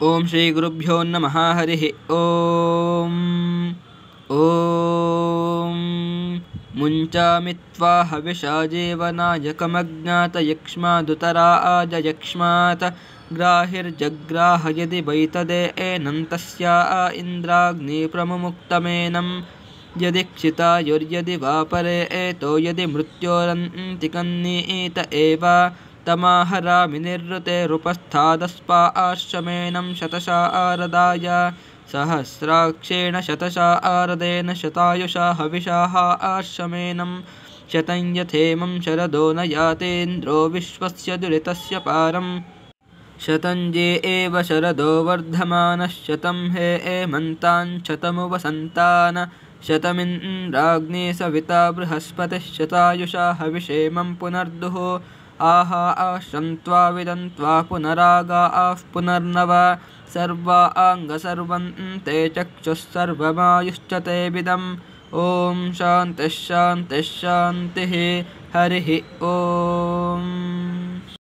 ओम श्री गुरुभ्यो नमः। हरिः ओम। ओम मुञ्चामित्वा हविषा जीवनायकमज्ञातयक्ष्मादुतरा आजयक्ष्मात् ग्राहिर्जग्राह यदि वैतदे एनन्तस्या इन्द्राग्निप्रमुक्तमेनं यदि क्षितायुर्यदि वा परे एतो यदि मृत्योरन्तिकन्नीत एव तमाहरामि निर्ऋतेरुपस्थादस्पा आश्रमेणं शतशा आरदाय सहस्राक्षेण शतशा आरदेन शतायुषा हविषाः आश्रमेणं शतं यथेमं शरदो न यातेन्द्रो विश्वस्य दुरितस्य पारम् शतं ये एव शरदो वर्धमानः शतं हे एमन्तान् शतमुपसन्तान् शतमिन्द्राग्ने सविता बृहस्पतिः शतायुषा हविषेमं पुनर्दुः आहा आश्रन्त्वा विदन्त्वा पुनरागा आः पुनर्नव सर्वा आङ्गसर्वन्ते चक्षुः सर्वमायुश्च ते विदम् ॐ शान्तिः शान्तिः शान्तिः। हरिः ॐ।